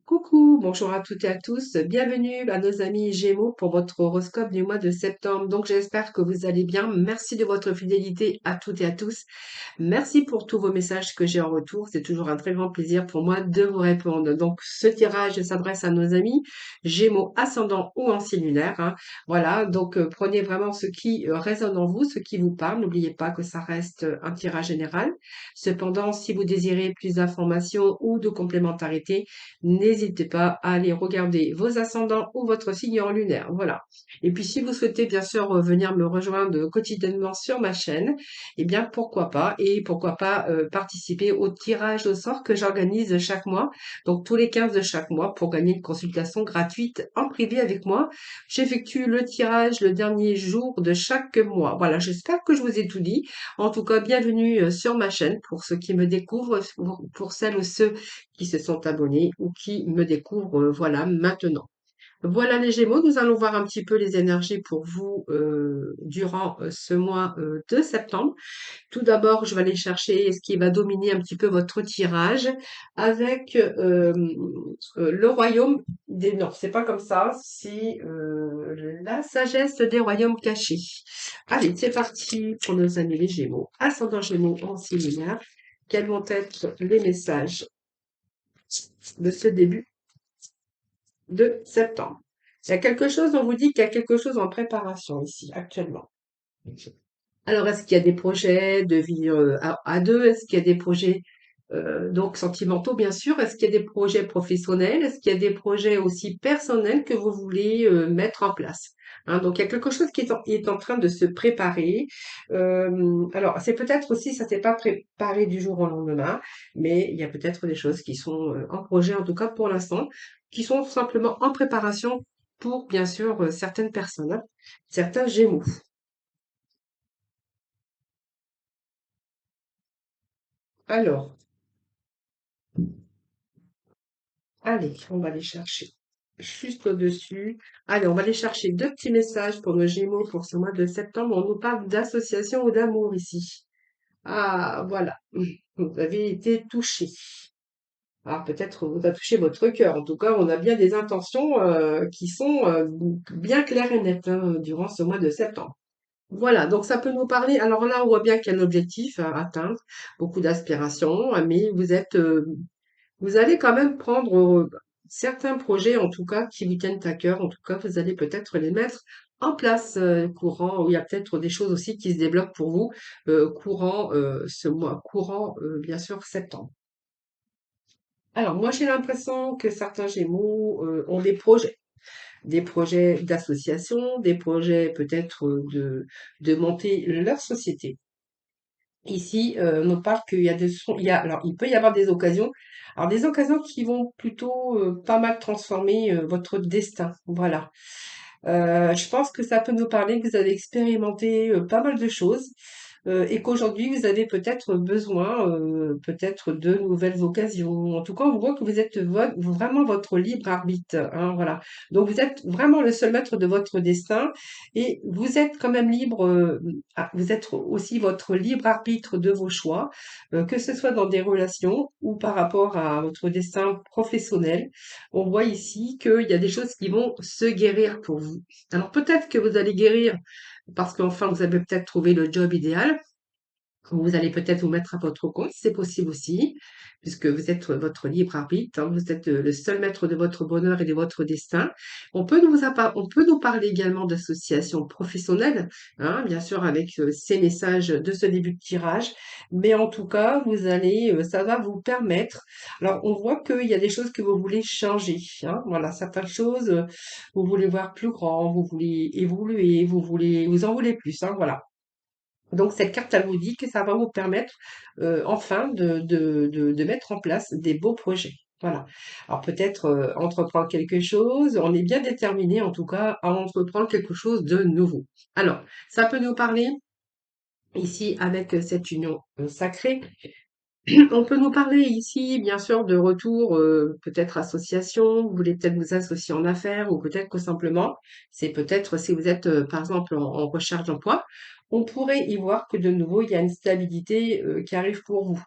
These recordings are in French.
Coucou, bonjour à toutes et à tous. Bienvenue à nos amis Gémeaux pour votre horoscope du mois de septembre. Donc j'espère que vous allez bien. Merci de votre fidélité à toutes et à tous. Merci pour tous vos messages que j'ai en retour. C'est toujours un très grand plaisir pour moi de vous répondre. Donc ce tirage s'adresse à nos amis Gémeaux ascendant ou en cellulaire, hein. Voilà, donc prenez vraiment ce qui résonne en vous, ce qui vous parle. N'oubliez pas que ça reste un tirage général. Cependant, si vous désirez plus d'informations ou de complémentarité, n'hésitez pas à aller regarder vos ascendants ou votre signe en lunaire. Voilà. Et puis, si vous souhaitez bien sûr venir me rejoindre quotidiennement sur ma chaîne, eh bien, pourquoi pas? Et pourquoi pas participer au tirage au sort que j'organise chaque mois, donc tous les 15 de chaque mois, pour gagner une consultation gratuite en privé avec moi. J'effectue le tirage le dernier jour de chaque mois. Voilà, j'espère que je vous ai tout dit. En tout cas, bienvenue sur ma chaîne pour ceux qui me découvrent, pour celles ou ceux qui se sont abonnés ou qui me découvrent, voilà, maintenant. Voilà les Gémeaux, nous allons voir un petit peu les énergies pour vous durant ce mois de septembre. Tout d'abord, je vais aller chercher ce qui va dominer un petit peu votre tirage avec le royaume des... Non, c'est pas comme ça, c'est la sagesse des royaumes cachés. Allez, c'est parti pour nos amis les Gémeaux. Ascendant Gémeaux en séminaire, quels vont être les messages de ce début de septembre? Il y a quelque chose, on vous dit qu'il y a quelque chose en préparation ici, actuellement. Alors, est-ce qu'il y a des projets de vie à deux? Est-ce qu'il y a des projets donc sentimentaux, bien sûr? Est-ce qu'il y a des projets professionnels? Est-ce qu'il y a des projets aussi personnels que vous voulez mettre en place? Hein, donc, il y a quelque chose qui est en train de se préparer. Alors, c'est peut-être aussi, ça s'est pas préparé du jour au lendemain, mais il y a peut-être des choses qui sont en projet, en tout cas pour l'instant, qui sont tout simplement en préparation pour, bien sûr, certaines personnes, hein, certains Gémeaux. Alors, allez, on va aller chercher juste au-dessus. Allez, on va aller chercher deux petits messages pour nos Gémeaux pour ce mois de septembre. On nous parle d'association ou d'amour ici. Ah, voilà. Vous avez été touché. Ah, peut-être vous a touché votre cœur. En tout cas, on a bien des intentions qui sont bien claires et nettes hein, durant ce mois de septembre. Voilà, donc ça peut nous parler. Alors là, on voit bien qu'il y a un objectif à atteindre, beaucoup d'aspirations, mais vous allez quand même prendre certains projets, en tout cas, qui vous tiennent à cœur. En tout cas, vous allez peut-être les mettre en place courant. Il y a peut-être des choses aussi qui se débloquent pour vous courant ce mois, courant bien sûr septembre. Alors moi, j'ai l'impression que certains Gémeaux ont des projets d'association, des projets peut-être de monter leur société. Ici, on nous parle qu'il y a alors il peut y avoir des occasions. Alors des occasions qui vont plutôt pas mal transformer votre destin. Voilà. Je pense que ça peut nous parler que vous avez expérimenté pas mal de choses et qu'aujourd'hui vous avez peut-être besoin peut-être de nouvelles occasions. En tout cas, on voit que vous êtes vraiment votre libre arbitre, hein, voilà. Donc vous êtes vraiment le seul maître de votre destin et vous êtes quand même libre. Vous êtes aussi votre libre arbitre de vos choix, que ce soit dans des relations ou par rapport à votre destin professionnel. On voit ici qu'il y a des choses qui vont se guérir pour vous. Alors peut-être que vous allez guérir parce qu'enfin vous avez peut-être trouvé le job idéal. Vous allez peut-être vous mettre à votre compte, c'est possible aussi, puisque vous êtes votre libre arbitre, hein, vous êtes le seul maître de votre bonheur et de votre destin. On peut nous parler également d'associations professionnelles, hein, bien sûr avec ces messages de ce début de tirage, mais en tout cas, ça va vous permettre. Alors, on voit qu'il y a des choses que vous voulez changer, hein, voilà, certaines choses, vous voulez voir plus grand, vous voulez évoluer, vous en voulez plus, hein, voilà. Donc cette carte, elle vous dit que ça va vous permettre enfin de mettre en place des beaux projets. Voilà. Alors peut-être entreprendre quelque chose, on est bien déterminé en tout cas à entreprendre quelque chose de nouveau. Alors, ça peut nous parler ici avec cette union sacrée. On peut nous parler ici, bien sûr, de retour, peut-être association, vous voulez peut-être vous associer en affaires ou peut-être que simplement, c'est peut-être si vous êtes, par exemple, en recherche d'emploi, on pourrait y voir que de nouveau, il y a une stabilité, qui arrive pour vous.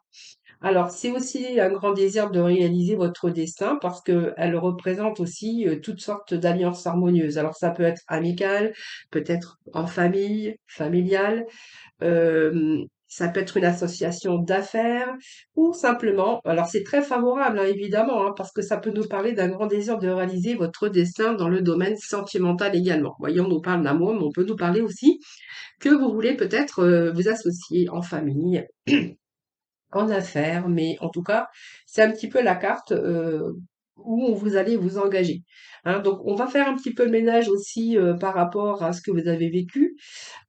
Alors, c'est aussi un grand désir de réaliser votre destin parce que elle représente aussi toutes sortes d'alliances harmonieuses. Alors, ça peut être amical, peut-être en famille, familial, ça peut être une association d'affaires ou simplement, alors c'est très favorable, hein, évidemment, hein, parce que ça peut nous parler d'un grand désir de réaliser votre destin dans le domaine sentimental également. Voyons, on nous parle d'amour, mais on peut nous parler aussi que vous voulez peut-être vous associer en famille, en affaires, mais en tout cas, c'est un petit peu la carte où vous allez vous engager. Hein. Donc, on va faire un petit peu le ménage aussi par rapport à ce que vous avez vécu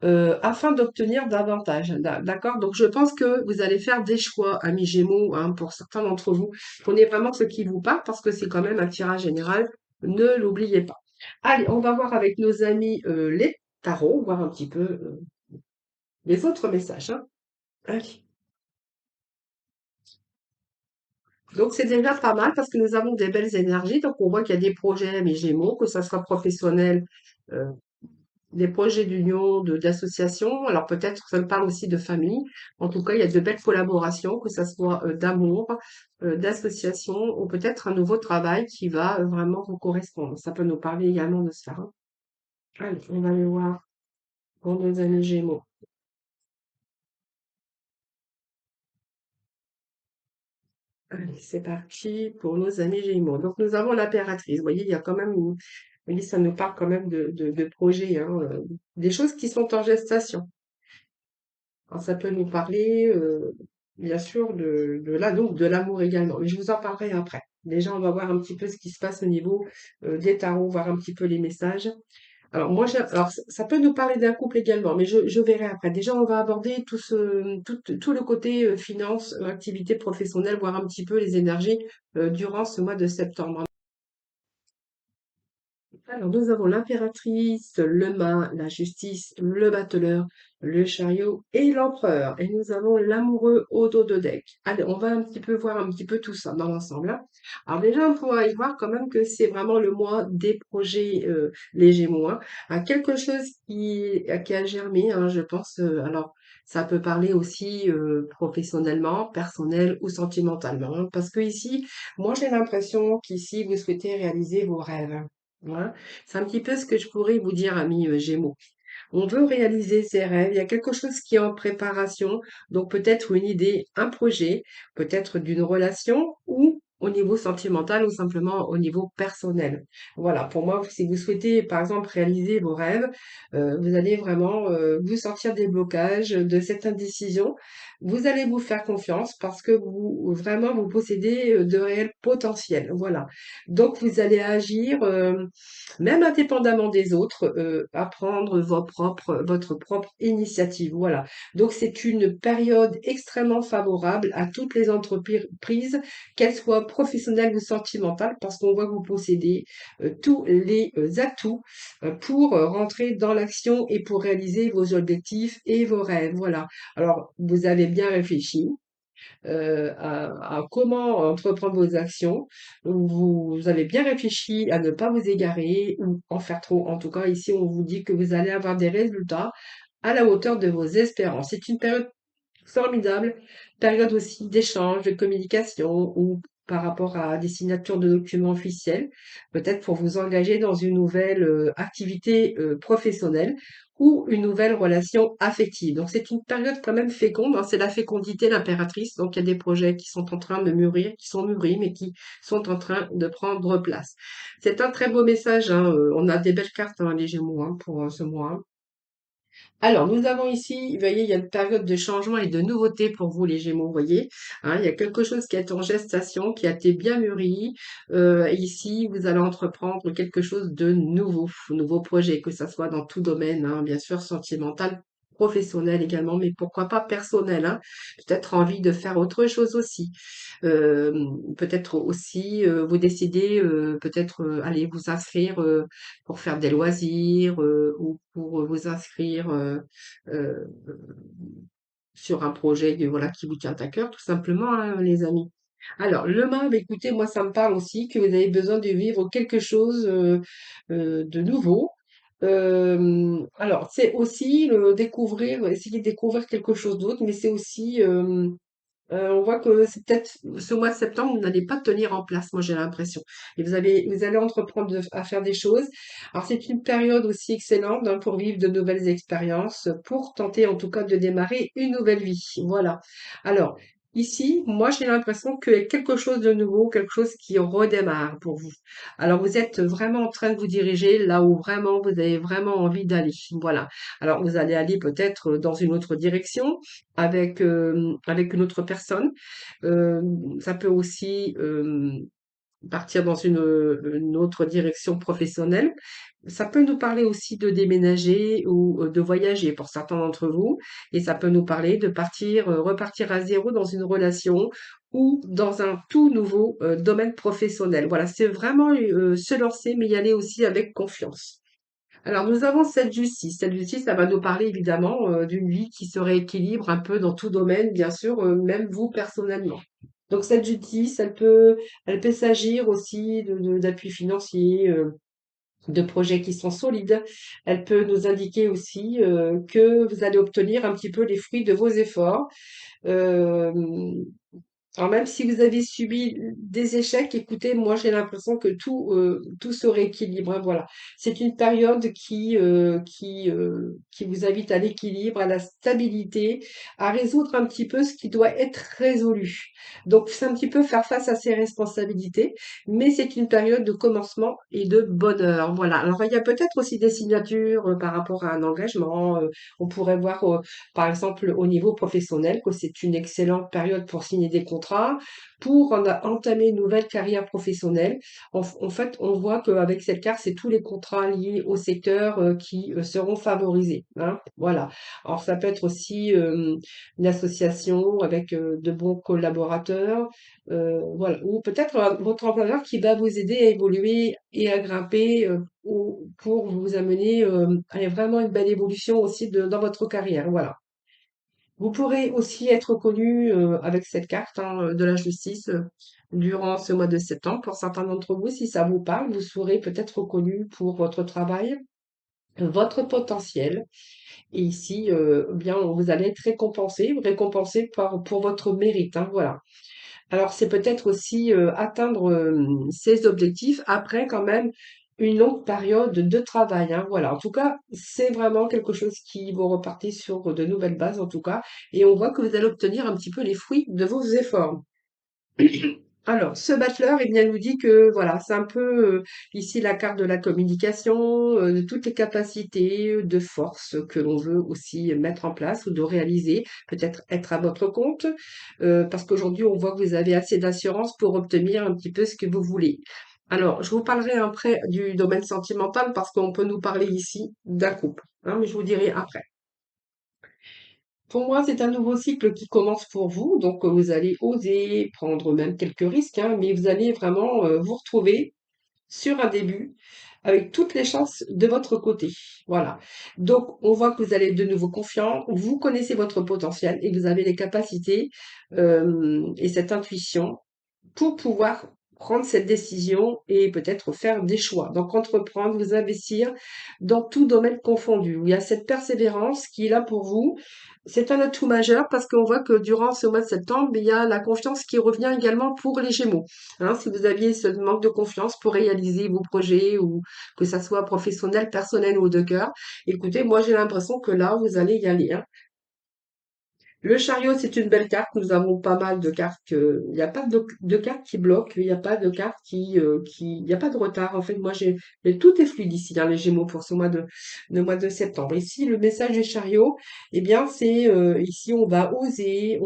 afin d'obtenir davantage. D'accord? Donc, je pense que vous allez faire des choix, amis Gémeaux, hein, pour certains d'entre vous. Prenez vraiment ce qui vous parle parce que c'est quand même un tirage général. Ne l'oubliez pas. Allez, on va voir avec nos amis les tarots, voir un petit peu les autres messages. Hein. Allez. Donc c'est déjà pas mal parce que nous avons des belles énergies. Donc on voit qu'il y a des projets, mes Gémeaux, que ça soit professionnel, euh, des projets d'union, d'association. Alors peut-être que ça me parle aussi de famille. En tout cas, il y a de belles collaborations, que ça soit d'amour, d'association ou peut-être un nouveau travail qui va vraiment vous correspondre. Ça peut nous parler également de ça. Hein. Allez, on va aller voir pour nos amis Gémeaux. Allez, c'est parti pour nos amis Gémeaux. Donc, nous avons l'impératrice. Vous voyez, il y a quand même, vous voyez, ça nous parle quand même de projets, hein, des choses qui sont en gestation. Alors, ça peut nous parler, bien sûr, donc de l'amour également. Mais je vous en parlerai après. Déjà, on va voir un petit peu ce qui se passe au niveau des tarots, voir un petit peu les messages. Alors moi, alors ça peut nous parler d'un couple également, mais je verrai après. Déjà, on va aborder tout le côté finance, activité professionnelle, voir un petit peu les énergies durant ce mois de septembre. Alors, nous avons l'impératrice, le mât, la justice, le battleur, le chariot et l'empereur. Et nous avons l'amoureux au dos de deck. Allez, on va un petit peu voir un petit peu tout ça dans l'ensemble. Hein. Alors déjà, on pourra y voir quand même que c'est vraiment le mois des projets les Gémeaux. Hein. Quelque chose qui a germé, hein, je pense. Alors, ça peut parler aussi professionnellement, personnel ou sentimentalement. Hein, parce que ici, moi, j'ai l'impression qu'ici, vous souhaitez réaliser vos rêves. Hein. C'est un petit peu ce que je pourrais vous dire, amis Gémeaux. On veut réaliser ses rêves, il y a quelque chose qui est en préparation, donc peut-être une idée, un projet, peut-être d'une relation ou au niveau sentimental ou simplement au niveau personnel. Voilà, pour moi, si vous souhaitez par exemple réaliser vos rêves, vous allez vraiment vous sortir des blocages, de cette indécision. Vous allez vous faire confiance parce que vous vraiment vous possédez de réels potentiels. Voilà. Donc vous allez agir même indépendamment des autres, à prendre votre propre initiative. Voilà. Donc c'est une période extrêmement favorable à toutes les entreprises, qu'elles soient professionnelles ou sentimentales, parce qu'on voit que vous possédez tous les atouts pour rentrer dans l'action et pour réaliser vos objectifs et vos rêves. Voilà. Alors, vous avez bien réfléchi à comment entreprendre vos actions. Vous avez bien réfléchi à ne pas vous égarer ou en faire trop. En tout cas, ici, on vous dit que vous allez avoir des résultats à la hauteur de vos espérances. C'est une période formidable, période aussi d'échange, de communication ou par rapport à des signatures de documents officiels, peut-être pour vous engager dans une nouvelle activité professionnelle ou une nouvelle relation affective. Donc c'est une période quand même féconde, hein, c'est la fécondité, l'impératrice. Donc il y a des projets qui sont en train de mûrir, qui sont mûris, mais qui sont en train de prendre place. C'est un très beau message. Hein, on a des belles cartes, hein, les Gémeaux, hein, pour ce mois. Hein. Alors, nous avons ici, vous voyez, il y a une période de changement et de nouveauté pour vous, les Gémeaux, vous voyez. Hein, il y a quelque chose qui est en gestation, qui a été bien mûri. Et ici, vous allez entreprendre quelque chose de nouveau, nouveau projet, que ça soit dans tout domaine, hein, bien sûr, sentimental, professionnel également, mais pourquoi pas personnel, hein. Peut-être envie de faire autre chose aussi. Euh, peut-être aussi, vous décidez, peut-être aller vous inscrire pour faire des loisirs ou pour vous inscrire euh, sur un projet voilà, qui vous tient à cœur, tout simplement, hein, les amis. Alors, le mât, bah, écoutez, moi, ça me parle aussi que vous avez besoin de vivre quelque chose de nouveau. Alors, c'est aussi découvrir, essayer de découvrir quelque chose d'autre, mais c'est aussi On voit que c'est peut-être ce mois de septembre, vous n'allez pas tenir en place, moi j'ai l'impression. Et vous allez entreprendre à faire des choses. Alors c'est une période aussi excellente hein, pour vivre de nouvelles expériences, pour tenter en tout cas de démarrer une nouvelle vie. Voilà. Alors ici, moi j'ai l'impression qu'il y a quelque chose de nouveau, quelque chose qui redémarre pour vous. Alors vous êtes vraiment en train de vous diriger là où vraiment vous avez vraiment envie d'aller. Voilà. Alors vous allez aller peut-être dans une autre direction avec une autre personne. Euh, Ça peut aussi partir dans une autre direction professionnelle. Ça peut nous parler aussi de déménager ou de voyager pour certains d'entre vous. Et ça peut nous parler de partir, repartir à zéro dans une relation ou dans un tout nouveau domaine professionnel. Voilà, c'est vraiment se lancer, mais y aller aussi avec confiance. Alors, nous avons cette justice. Cette justice, ça va nous parler évidemment d'une vie qui se rééquilibre un peu dans tout domaine, bien sûr, même vous personnellement. Donc, cette justice, elle peut s'agir aussi d'appuis financiers, de projets qui sont solides. Elle peut nous indiquer aussi que vous allez obtenir un petit peu les fruits de vos efforts. Euh, alors même si vous avez subi des échecs, écoutez, moi j'ai l'impression que tout se rééquilibre, hein, voilà. C'est une période qui vous invite à l'équilibre, à la stabilité, à résoudre un petit peu ce qui doit être résolu. Donc c'est un petit peu faire face à ses responsabilités, mais c'est une période de commencement et de bonheur. Voilà. Alors il y a peut-être aussi des signatures par rapport à un engagement. On pourrait voir par exemple, au niveau professionnel, que c'est une excellente période pour signer des contrats, pour entamer une nouvelle carrière professionnelle. En fait, on voit qu'avec cette carte, c'est tous les contrats liés au secteur qui seront favorisés, hein. Voilà. Alors, ça peut être aussi une association avec de bons collaborateurs, voilà. Ou peut-être votre employeur qui va vous aider à évoluer et à grimper pour vous amener à vraiment une belle évolution aussi dans votre carrière. Voilà. Vous pourrez aussi être reconnu avec cette carte hein, de la justice durant ce mois de septembre. Pour certains d'entre vous, si ça vous parle, vous serez peut-être reconnu pour votre travail, votre potentiel. Et ici, bien, vous allez être récompensé pour votre mérite, hein, voilà. Alors, c'est peut-être aussi atteindre ses objectifs après quand même une longue période de travail, hein, voilà. En tout cas, c'est vraiment quelque chose qui vous repartez sur de nouvelles bases, en tout cas, et on voit que vous allez obtenir un petit peu les fruits de vos efforts. Alors, ce battleur, eh bien, nous dit que voilà, c'est un peu ici la carte de la communication, de toutes les capacités de force que l'on veut aussi mettre en place ou de réaliser, peut-être être à votre compte, parce qu'aujourd'hui, on voit que vous avez assez d'assurance pour obtenir un petit peu ce que vous voulez. Alors, je vous parlerai après du domaine sentimental parce qu'on peut nous parler ici d'un couple, hein, mais je vous dirai après. Pour moi, c'est un nouveau cycle qui commence pour vous, donc vous allez oser prendre même quelques risques, hein, mais vous allez vraiment vous retrouver sur un début avec toutes les chances de votre côté. Voilà. Donc, on voit que vous allez être de nouveau confiant, vous connaissez votre potentiel et vous avez les capacités et cette intuition pour pouvoir prendre cette décision et peut-être faire des choix. Donc, entreprendre, vous investir dans tout domaine confondu. Il y a cette persévérance qui est là pour vous. C'est un atout majeur parce qu'on voit que durant ce mois de septembre, il y a la confiance qui revient également pour les Gémeaux. Hein, si vous aviez ce manque de confiance pour réaliser vos projets ou que ça soit professionnel, personnel ou de cœur, écoutez, moi j'ai l'impression que là, vous allez y aller, hein. Le chariot, c'est une belle carte. Nous avons pas mal de cartes. Il n'y a pas de carte qui bloque. Il n'y a pas de carte il n'y a pas de retard. En fait, mais tout est fluide ici, hein, les Gémeaux pour ce le mois de septembre. Ici, le message du chariot, eh bien, c'est ici, on va oser,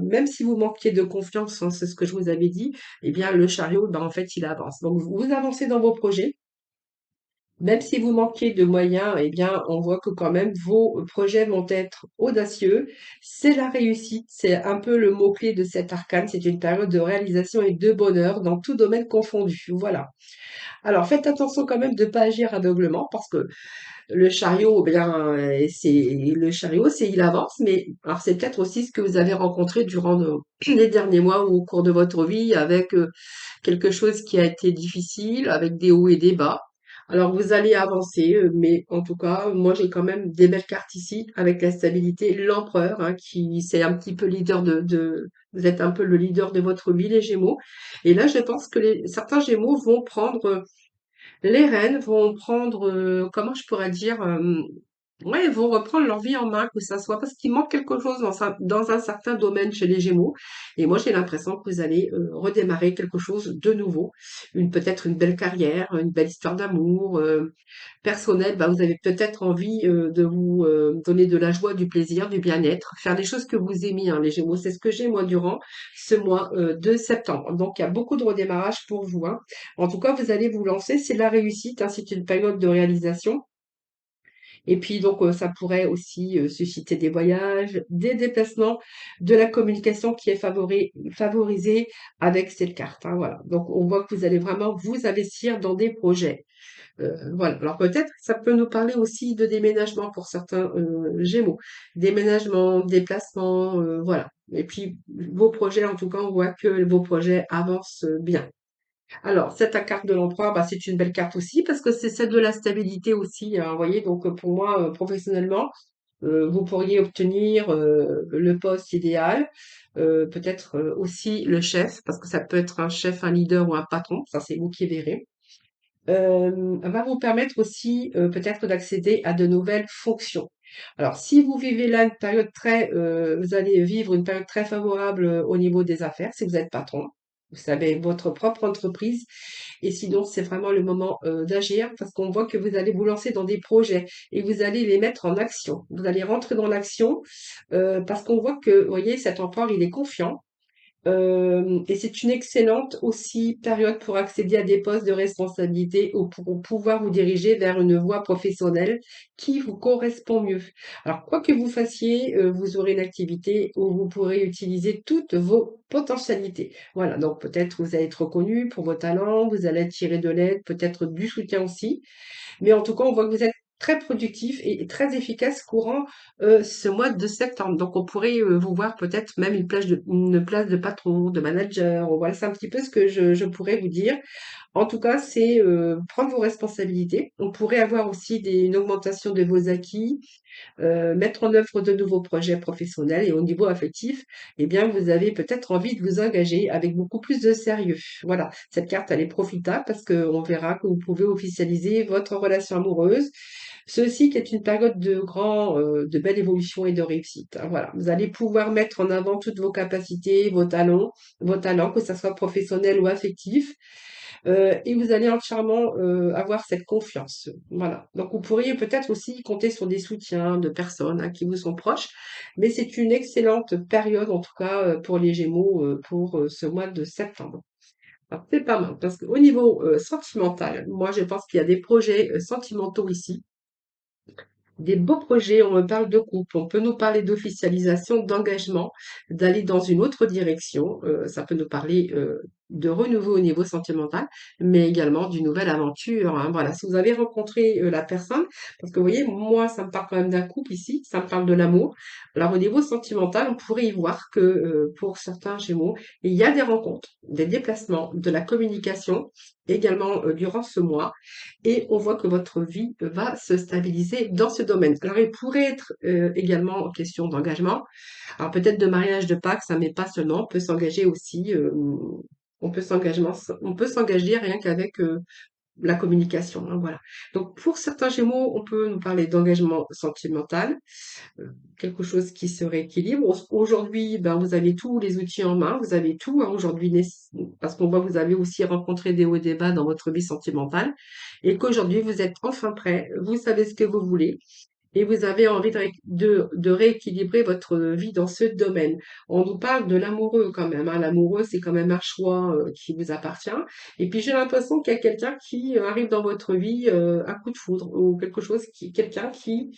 même si vous manquiez de confiance, hein, c'est ce que je vous avais dit, eh bien, le chariot, ben, en fait, il avance. Donc, vous avancez dans vos projets. Même si vous manquez de moyens, eh bien, on voit que quand même vos projets vont être audacieux. C'est la réussite, c'est un peu le mot-clé de cet arcane. C'est une période de réalisation et de bonheur dans tout domaine confondu. Voilà. Alors, faites attention quand même de ne pas agir aveuglement parce que le chariot, eh bien, le chariot, c'est il avance, mais alors c'est peut-être aussi ce que vous avez rencontré durant les derniers mois ou au cours de votre vie avec quelque chose qui a été difficile, avec des hauts et des bas. Alors vous allez avancer, mais en tout cas, moi j'ai quand même des belles cartes ici avec la stabilité. L'empereur, hein, qui c'est un petit peu leader vous êtes un peu le leader de votre vie, les Gémeaux. Et là, je pense que certains Gémeaux vont prendre les reines, vont prendre, comment je pourrais dire, ouais, vont reprendre leur vie en main, que ça soit parce qu'il manque quelque chose dans un certain domaine chez les Gémeaux. Et moi, j'ai l'impression que vous allez redémarrer quelque chose de nouveau, peut-être une belle carrière, une belle histoire d'amour personnelle. Bah, vous avez peut-être envie de vous donner de la joie, du plaisir, du bien-être, faire des choses que vous aimez, hein, les Gémeaux. C'est ce que j'ai moi durant ce mois de septembre. Donc, il y a beaucoup de redémarrage pour vous, hein. En tout cas, vous allez vous lancer, c'est de la réussite, hein, c'est une période de réalisation. Et puis donc, ça pourrait aussi susciter des voyages, des déplacements, de la communication qui est favorisée avec cette carte, hein, voilà. Donc, on voit que vous allez vraiment vous investir dans des projets. Voilà. Alors peut-être, ça peut nous parler aussi de déménagement pour certains Gémeaux. Déménagement, déplacement, voilà. Et puis, vos projets, en tout cas, on voit que vos projets avancent bien. Alors, cette carte de l'empereur, bah, c'est une belle carte aussi parce que c'est celle de la stabilité aussi, hein, vous voyez. Donc, pour moi, professionnellement, vous pourriez obtenir le poste idéal, peut-être aussi le chef, parce que ça peut être un chef, un leader ou un patron, ça c'est vous qui verrez. Va vous permettre aussi peut-être d'accéder à de nouvelles fonctions. Alors, si vous vivez là une période vous allez vivre une période très favorable au niveau des affaires, si vous êtes patron. Vous savez, votre propre entreprise. Et sinon, c'est vraiment le moment d'agir parce qu'on voit que vous allez vous lancer dans des projets et vous allez les mettre en action. Vous allez rentrer dans l'action parce qu'on voit que, vous voyez, cet empereur, il est confiant. Et c'est une excellente aussi période pour accéder à des postes de responsabilité ou pour pouvoir vous diriger vers une voie professionnelle qui vous correspond mieux. Alors, quoi que vous fassiez, vous aurez une activité où vous pourrez utiliser toutes vos potentialités. Voilà, donc peut-être vous allez être reconnu pour vos talents, vous allez attirer de l'aide, peut-être du soutien aussi. Mais en tout cas, on voit que vous êtes très productif et très efficace courant ce mois de septembre. Donc, on pourrait vous voir peut-être même une place de patron, de manager. Voilà, c'est un petit peu ce que je pourrais vous dire. En tout cas, c'est prendre vos responsabilités. On pourrait avoir aussi une augmentation de vos acquis, mettre en œuvre de nouveaux projets professionnels et au niveau affectif, eh bien, vous avez peut-être envie de vous engager avec beaucoup plus de sérieux. Voilà, cette carte, elle est profitable parce qu'on verra que vous pouvez officialiser votre relation amoureuse. Ceci qui est une période de belle évolution et de réussite, hein. Voilà, vous allez pouvoir mettre en avant toutes vos capacités, vos talents, que ce soit professionnel ou affectif. Et vous allez entièrement avoir cette confiance. Voilà. Donc, vous pourriez peut-être aussi compter sur des soutiens de personnes hein, qui vous sont proches, mais c'est une excellente période, en tout cas, pour les Gémeaux, pour ce mois de septembre. Alors, c'est pas mal, parce qu'au niveau sentimental, moi, je pense qu'il y a des projets sentimentaux ici des beaux projets, on me parle de couple, on peut nous parler d'officialisation, d'engagement, d'aller dans une autre direction. Ça peut nous parler de renouveau au niveau sentimental, mais également d'une nouvelle aventure, hein. Voilà, si vous avez rencontré la personne, parce que vous voyez, moi, ça me parle quand même d'un couple ici, ça me parle de l'amour. Alors au niveau sentimental, on pourrait y voir que pour certains Gémeaux, il y a des rencontres, des déplacements, de la communication, également durant ce mois et on voit que votre vie va se stabiliser dans ce domaine. Alors, il pourrait être également question d'engagement. Alors, peut-être de mariage de Pâques, ça mais pas seulement. On peut s'engager aussi. On peut s'engager rien qu'avec la communication, hein, voilà. Donc, pour certains Gémeaux, on peut nous parler d'engagement sentimental, quelque chose qui se rééquilibre. Aujourd'hui, ben, vous avez tous les outils en main, vous avez tout hein, aujourd'hui, parce qu'on voit que vous avez aussi rencontré des hauts et des bas dans votre vie sentimentale, et qu'aujourd'hui, vous êtes enfin prêt, vous savez ce que vous voulez, et vous avez envie de rééquilibrer votre vie dans ce domaine. On nous parle de l'amoureux quand même, hein. L'amoureux, c'est quand même un choix qui vous appartient. Et puis j'ai l'impression qu'il y a quelqu'un qui arrive dans votre vie à coup de foudre, ou quelqu'un qui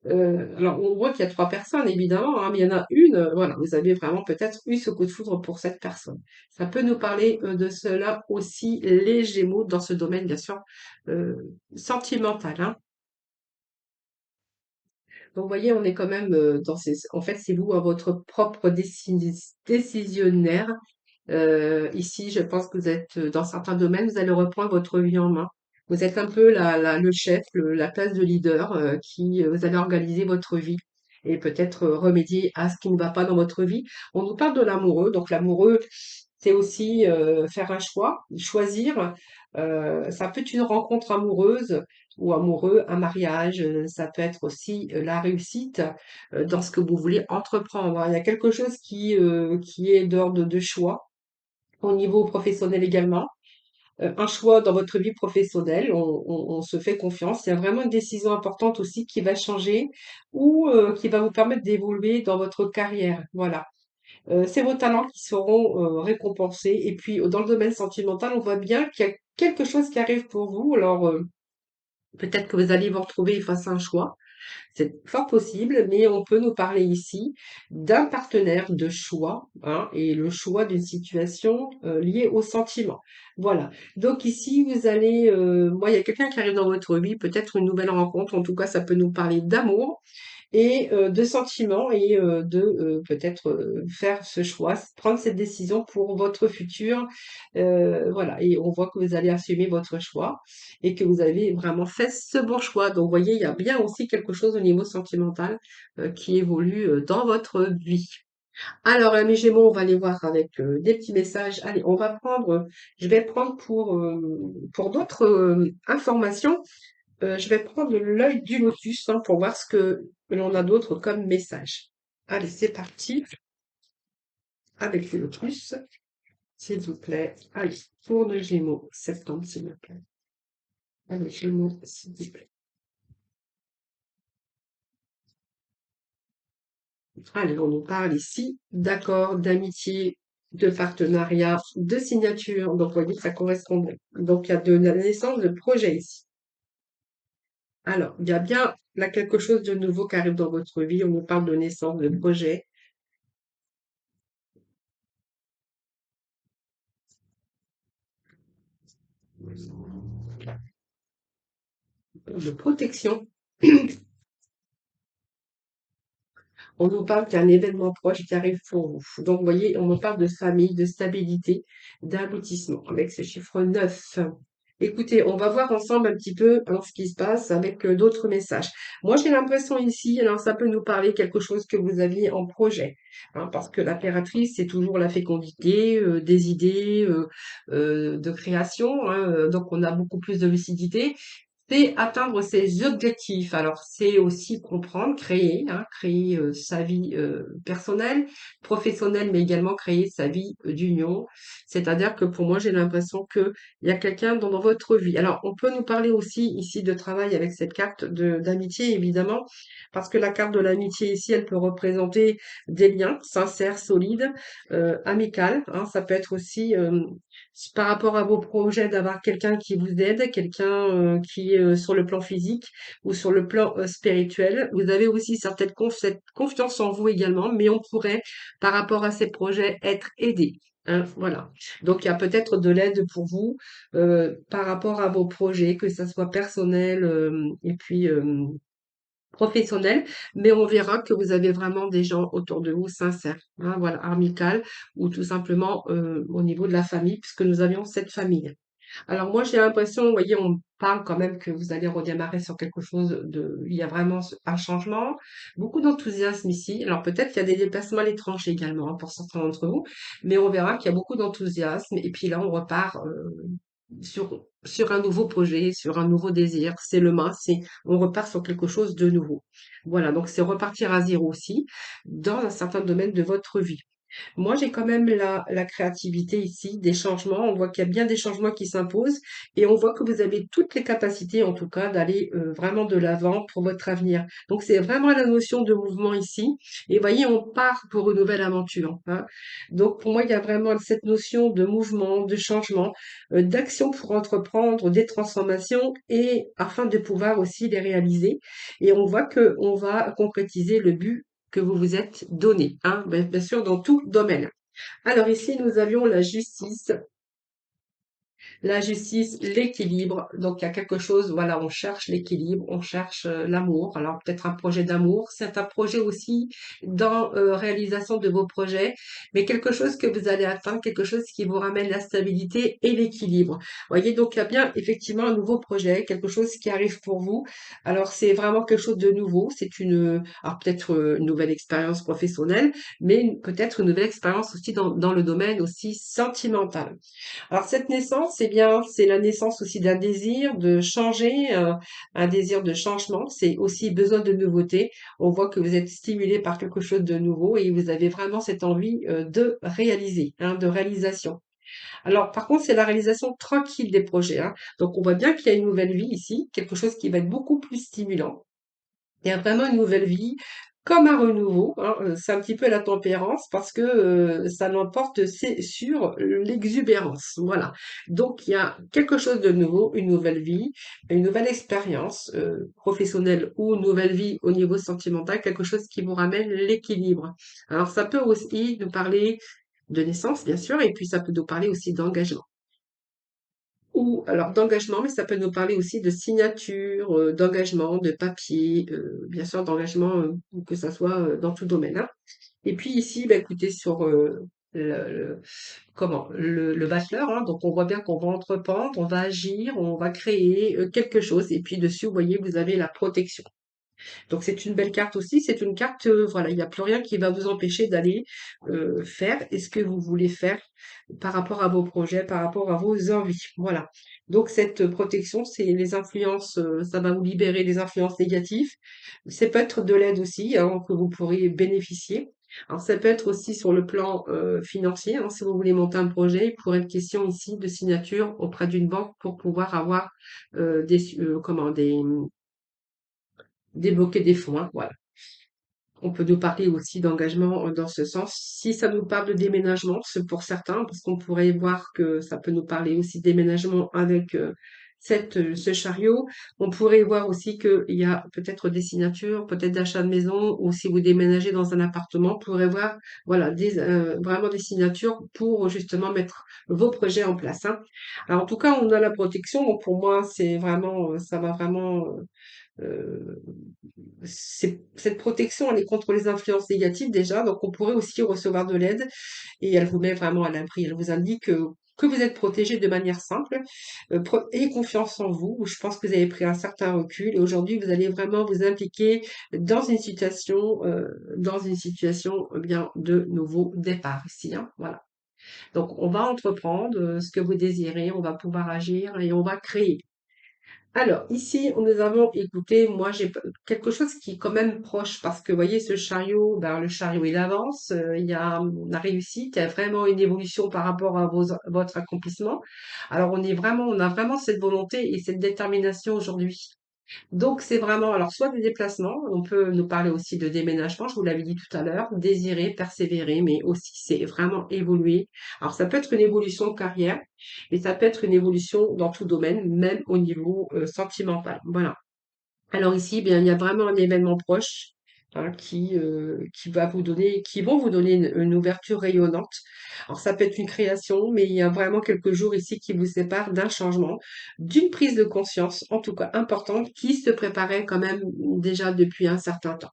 alors, on voit qu'il y a trois personnes, évidemment, hein, mais il y en a une, voilà, vous avez vraiment peut-être eu ce coup de foudre pour cette personne. Ça peut nous parler de cela aussi, les Gémeaux, dans ce domaine, bien sûr, euh, sentimental, hein. Donc, vous voyez, on est quand même en fait, c'est vous, à votre propre décisionnaire. Ici, je pense que vous êtes dans certains domaines, vous allez reprendre votre vie en main. Vous êtes un peu le chef, la place de leader qui vous allez organiser votre vie et peut-être remédier à ce qui ne va pas dans votre vie. On nous parle de l'amoureux, donc l'amoureux, c'est aussi faire un choix, choisir. Ça peut être une rencontre amoureuse ou amoureux, un mariage, ça peut être aussi la réussite dans ce que vous voulez entreprendre. Il y a quelque chose qui est d'ordre de choix au niveau professionnel également. Un choix dans votre vie professionnelle, on se fait confiance. Il y a vraiment une décision importante aussi qui va changer ou qui va vous permettre d'évoluer dans votre carrière. Voilà. C'est vos talents qui seront récompensés. Et puis, dans le domaine sentimental, on voit bien qu'il y a quelque chose qui arrive pour vous. Alors, peut-être que vous allez vous retrouver face à un choix. C'est fort possible, mais on peut nous parler ici d'un partenaire de choix, hein, et le choix d'une situation liée au sentiment. Voilà. Donc ici, vous allez, moi, il y a quelqu'un qui arrive dans votre vie, peut-être une nouvelle rencontre. En tout cas, ça peut nous parler d'amour et de sentiments et de peut-être faire ce choix, prendre cette décision pour votre futur. Voilà, et on voit que vous allez assumer votre choix et que vous avez vraiment fait ce bon choix. Donc, vous voyez, il y a bien aussi quelque chose au niveau sentimental qui évolue dans votre vie. Alors, mes Gémeaux, on va aller voir avec des petits messages. Allez, on va prendre, je vais prendre pour d'autres informations. Je vais prendre l'œil du lotus hein, pour voir ce que l'on a d'autre comme message. Allez, c'est parti avec le lotus, s'il vous plaît. Allez, pour le Gémeaux, septembre, s'il vous plaît. Allez, Gémeaux, s'il vous plaît. Allez, on nous parle ici d'accord, d'amitié, de partenariat, de signature. Donc, vous voyez, ça correspond bien. Donc, il y a de la naissance de projet ici. Alors, il y a bien là quelque chose de nouveau qui arrive dans votre vie. On nous parle de naissance de projet, de protection. On nous parle qu'il y a un événement proche qui arrive pour vous. Donc, vous voyez, on nous parle de famille, de stabilité, d'aboutissement avec ce chiffre 9. Écoutez, on va voir ensemble un petit peu hein, ce qui se passe avec d'autres messages. Moi, j'ai l'impression ici, alors ça peut nous parler quelque chose que vous aviez en projet, hein, parce que l'impératrice, c'est toujours la fécondité, des idées, de création, hein, donc on a beaucoup plus de lucidité. C'est atteindre ses objectifs. Alors, c'est aussi comprendre, créer, hein, créer sa vie personnelle, professionnelle, mais également créer sa vie d'union. C'est-à-dire que pour moi, j'ai l'impression qu'il y a quelqu'un dans votre vie. Alors, on peut nous parler aussi ici de travail avec cette carte d'amitié, évidemment, parce que la carte de l'amitié ici, elle peut représenter des liens sincères, solides, amicales. Hein. Ça peut être aussi par rapport à vos projets d'avoir quelqu'un qui vous aide, quelqu'un qui est sur le plan physique ou sur le plan spirituel. Vous avez aussi cette confiance en vous également, mais on pourrait, par rapport à ces projets, être aidé. Hein, voilà. Donc, il y a peut-être de l'aide pour vous par rapport à vos projets, que ça soit personnel et puis professionnel, mais on verra que vous avez vraiment des gens autour de vous sincères, hein, voilà, amical ou tout simplement au niveau de la famille, puisque nous avions cette famille. Alors moi, j'ai l'impression, vous voyez, on parle quand même que vous allez redémarrer sur quelque chose il y a vraiment un changement, beaucoup d'enthousiasme ici. Alors peut-être qu'il y a des déplacements à l'étranger également hein, pour certains d'entre vous, mais on verra qu'il y a beaucoup d'enthousiasme et puis là, on repart sur un nouveau projet, sur un nouveau désir. C'est le main, on repart sur quelque chose de nouveau. Voilà, donc c'est repartir à zéro aussi dans un certain domaine de votre vie. Moi, j'ai quand même la créativité ici, des changements. On voit qu'il y a bien des changements qui s'imposent et on voit que vous avez toutes les capacités, en tout cas, d'aller vraiment de l'avant pour votre avenir. Donc, c'est vraiment la notion de mouvement ici. Et voyez, on part pour une nouvelle aventure. Hein. Donc, pour moi, il y a vraiment cette notion de mouvement, de changement, d'action pour entreprendre des transformations et afin de pouvoir aussi les réaliser. Et on voit que on va concrétiser le but que vous vous êtes donné, hein, bien sûr, dans tout domaine. Alors ici, nous avions la justice La justice, l'équilibre. Donc, il y a quelque chose, voilà, on cherche l'équilibre, on cherche l'amour. Alors, peut-être un projet d'amour. C'est un projet aussi dans réalisation de vos projets, mais quelque chose que vous allez atteindre, quelque chose qui vous ramène la stabilité et l'équilibre. Voyez, donc il y a bien effectivement un nouveau projet, quelque chose qui arrive pour vous. Alors, c'est vraiment quelque chose de nouveau. C'est alors peut-être une nouvelle expérience professionnelle, mais peut-être une nouvelle expérience aussi dans le domaine aussi sentimental. Alors cette naissance, eh bien, c'est la naissance aussi d'un désir de changer, un désir de changement. C'est aussi besoin de nouveauté. On voit que vous êtes stimulé par quelque chose de nouveau et vous avez vraiment cette envie de réaliser, hein, de réalisation. Alors par contre, c'est la réalisation tranquille des projets, hein. Donc on voit bien qu'il y a une nouvelle vie ici, quelque chose qui va être beaucoup plus stimulant. Il y a vraiment une nouvelle vie, comme un renouveau, hein, c'est un petit peu la tempérance parce que ça l'emporte sur l'exubérance. Voilà. Donc il y a quelque chose de nouveau, une nouvelle vie, une nouvelle expérience professionnelle ou une nouvelle vie au niveau sentimental, quelque chose qui vous ramène l'équilibre. Alors ça peut aussi nous parler de naissance, bien sûr, et puis ça peut nous parler aussi d'engagement. Ou alors d'engagement, mais ça peut nous parler aussi de signature, d'engagement, de papier, bien sûr d'engagement, que ça soit, dans tout domaine, hein. Et puis ici, bah, écoutez sur, le bachelor, hein, donc on voit bien qu'on va entreprendre, on va agir, on va créer, quelque chose et puis dessus, vous voyez, vous avez la protection. Donc c'est une belle carte aussi, c'est une carte, voilà, il n'y a plus rien qui va vous empêcher d'aller faire et ce que vous voulez faire par rapport à vos projets, par rapport à vos envies. Voilà. Donc cette protection, c'est les influences, ça va vous libérer des influences négatives. Ça peut être de l'aide aussi, hein, que vous pourrez bénéficier. Alors ça peut être aussi sur le plan financier, hein, si vous voulez monter un projet, il pourrait être question ici de signature auprès d'une banque pour pouvoir avoir débloquer des fonds, hein, voilà. On peut nous parler aussi d'engagement dans ce sens. Si ça nous parle de déménagement, c'est pour certains, parce qu'on pourrait voir que ça peut nous parler aussi de déménagement avec ce chariot. On pourrait voir aussi qu'il y a peut-être des signatures, peut-être d'achat de maison, ou si vous déménagez dans un appartement, on pourrait voir voilà, vraiment des signatures pour justement mettre vos projets en place, hein. Alors en tout cas, on a la protection. Donc pour moi, c'est vraiment, ça va vraiment euh, cette protection, elle est contre les influences négatives déjà, donc on pourrait aussi recevoir de l'aide et elle vous met vraiment à l'abri. Elle vous indique que vous êtes protégé de manière simple. Ayez confiance en vous. Je pense que vous avez pris un certain recul et aujourd'hui vous allez vraiment vous impliquer dans une situation bien de nouveau départ ici, hein. Voilà. Donc on va entreprendre ce que vous désirez, on va pouvoir agir et on va créer. Alors, ici, nous avons écouté, moi j'ai quelque chose qui est quand même proche, parce que vous voyez, ce chariot, ben, le chariot il avance, il y a la réussite, il y a vraiment une évolution par rapport à votre accomplissement. Alors on a vraiment cette volonté et cette détermination aujourd'hui. Donc c'est vraiment, alors soit des déplacements, on peut nous parler aussi de déménagement, je vous l'avais dit tout à l'heure, désirer, persévérer, mais aussi c'est vraiment évoluer. Alors ça peut être une évolution de carrière, mais ça peut être une évolution dans tout domaine, même au niveau sentimental. Voilà. Alors ici, bien, il y a vraiment un événement proche hein, qui va vous donner, qui vont vous donner une ouverture rayonnante. Alors ça peut être une création, mais il y a vraiment quelques jours ici qui vous séparent d'un changement, d'une prise de conscience, en tout cas importante, qui se préparait quand même déjà depuis un certain temps.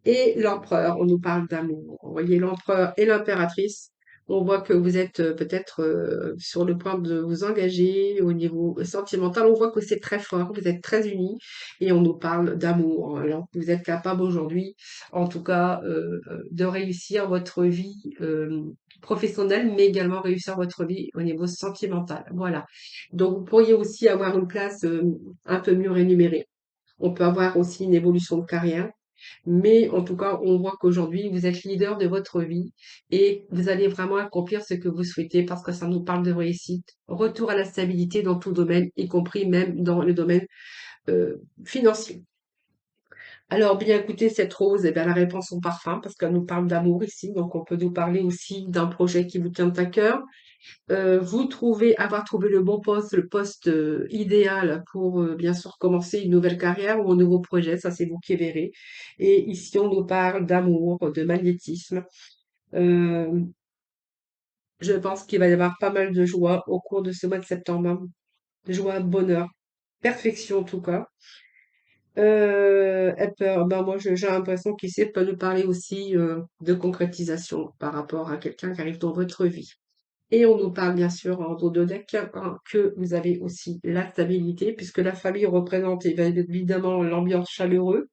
Et l'empereur, on nous parle d'amour. Vous voyez, l'empereur et l'impératrice, on voit que vous êtes peut-être sur le point de vous engager au niveau sentimental. On voit que c'est très fort, vous êtes très unis et on nous parle d'amour. Alors, vous êtes capable aujourd'hui, en tout cas, de réussir votre vie professionnelle, mais également réussir votre vie au niveau sentimental. Voilà. Donc, vous pourriez aussi avoir une place un peu mieux rémunérée. On peut avoir aussi une évolution de carrière. Mais en tout cas, on voit qu'aujourd'hui, vous êtes leader de votre vie et vous allez vraiment accomplir ce que vous souhaitez parce que ça nous parle de réussite. Retour à la stabilité dans tout domaine, y compris même dans le domaine financier. Alors, bien écoutez, cette rose, eh bien, la réponse au parfum, parce qu'elle nous parle d'amour ici, donc on peut nous parler aussi d'un projet qui vous tient à cœur. Avoir trouvé le bon poste, le poste idéal pour bien sûr commencer une nouvelle carrière ou un nouveau projet, ça c'est vous qui verrez. Et ici on nous parle d'amour, de magnétisme. Euh, Je pense qu'il va y avoir pas mal de joie au cours de ce mois de septembre, hein. Joie, bonheur, perfection en tout cas. Elle peut, ben moi, j'ai l'impression qu'ici, elle peut nous parler aussi de concrétisation par rapport à quelqu'un qui arrive dans votre vie. Et on nous parle bien sûr en dos de deck hein, que vous avez aussi la stabilité, puisque la famille représente évidemment l'ambiance chaleureuse,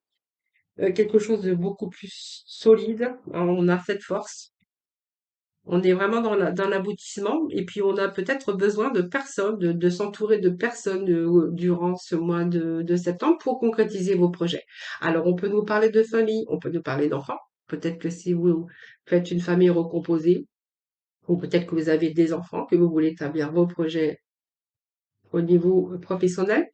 quelque chose de beaucoup plus solide. Hein, on a cette force. On est vraiment dans l'aboutissement et puis on a peut-être besoin de personnes, de s'entourer de personnes durant ce mois de septembre pour concrétiser vos projets. Alors, on peut nous parler de famille, on peut nous parler d'enfants. Peut-être que si vous faites une famille recomposée, ou peut-être que vous avez des enfants, que vous voulez établir vos projets au niveau professionnel.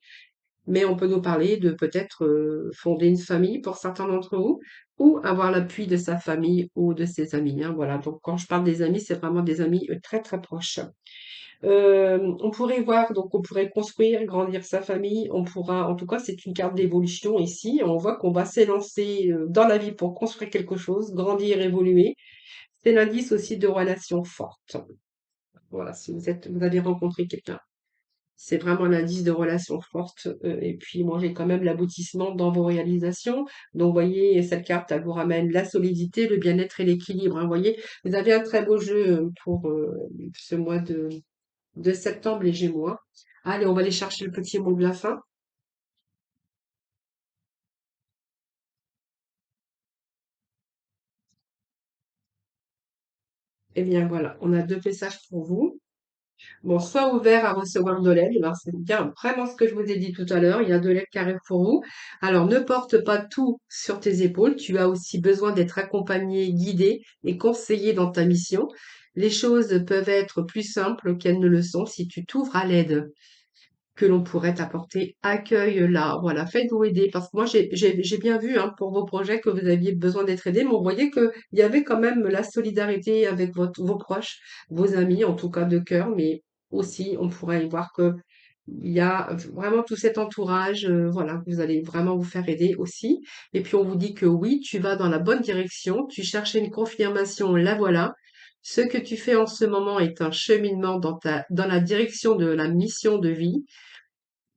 Mais on peut nous parler de peut-être fonder une famille pour certains d'entre vous ou avoir l'appui de sa famille ou de ses amis, hein. Voilà, donc quand je parle des amis, c'est vraiment des amis très très proches. On pourrait voir, donc on pourrait construire, grandir sa famille. On pourra, en tout cas, c'est une carte d'évolution ici. On voit qu'on va s'élancer dans la vie pour construire quelque chose, grandir, évoluer. C'est l'indice aussi de relations fortes. Voilà, si vous avez rencontré quelqu'un. C'est vraiment l'indice de relations fortes. Et puis, moi, j'ai quand même l'aboutissement dans vos réalisations. Donc, vous voyez, cette carte, elle vous ramène la solidité, le bien-être et l'équilibre, hein. Vous voyez, vous avez un très beau jeu pour ce mois de septembre, les Gémeaux, hein. Allez, on va aller chercher le petit mot de la fin. Eh bien, voilà, on a deux messages pour vous. Bon, soit ouvert à recevoir de l'aide, alors c'est bien vraiment ce que je vous ai dit tout à l'heure, il y a de l'aide qui arrive pour vous. Alors ne porte pas tout sur tes épaules, tu as aussi besoin d'être accompagné, guidé et conseillé dans ta mission. Les choses peuvent être plus simples qu'elles ne le sont si tu t'ouvres à l'aide que l'on pourrait apporter. Accueille-la. Voilà, faites-vous aider. Parce que moi, j'ai bien vu hein, pour vos projets que vous aviez besoin d'être aidé, mais on voyait qu'il y avait quand même la solidarité avec vos proches, vos amis, en tout cas de cœur, mais aussi, on pourrait y voir que il y a vraiment tout cet entourage, voilà, que vous allez vraiment vous faire aider aussi. Et puis, on vous dit que oui, tu vas dans la bonne direction, tu cherchais une confirmation, la voilà. Ce que tu fais en ce moment est un cheminement dans la direction de la mission de vie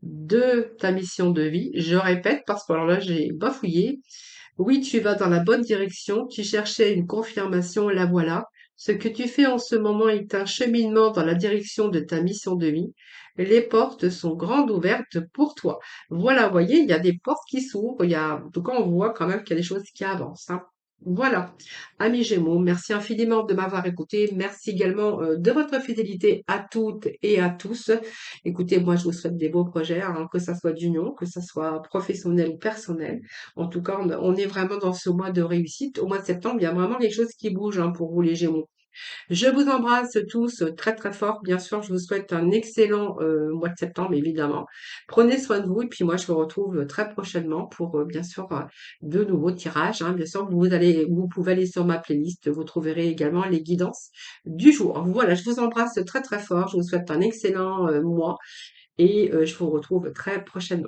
de ta mission de vie. Je répète parce que alors là, j'ai bafouillé. Oui, tu vas dans la bonne direction. Tu cherchais une confirmation, la voilà. Ce que tu fais en ce moment est un cheminement dans la direction de ta mission de vie. Les portes sont grandes ouvertes pour toi. Voilà, vous voyez, il y a des portes qui s'ouvrent. En tout cas, on voit quand même qu'il y a des choses qui avancent, hein. Voilà. Amis Gémeaux, merci infiniment de m'avoir écouté. Merci également de votre fidélité à toutes et à tous. Écoutez, moi, je vous souhaite des beaux projets, hein, que ça soit d'union, que ça soit professionnel ou personnel. En tout cas, on est vraiment dans ce mois de réussite. Au mois de septembre, il y a vraiment quelque chose qui bouge hein, pour vous les Gémeaux. Je vous embrasse tous très très fort. Bien sûr, je vous souhaite un excellent mois de septembre, évidemment. Prenez soin de vous et puis moi, je vous retrouve très prochainement pour bien sûr de nouveaux tirages, hein. Bien sûr, vous pouvez aller sur ma playlist. Vous trouverez également les guidances du jour. Voilà, je vous embrasse très très fort. Je vous souhaite un excellent mois et je vous retrouve très prochainement.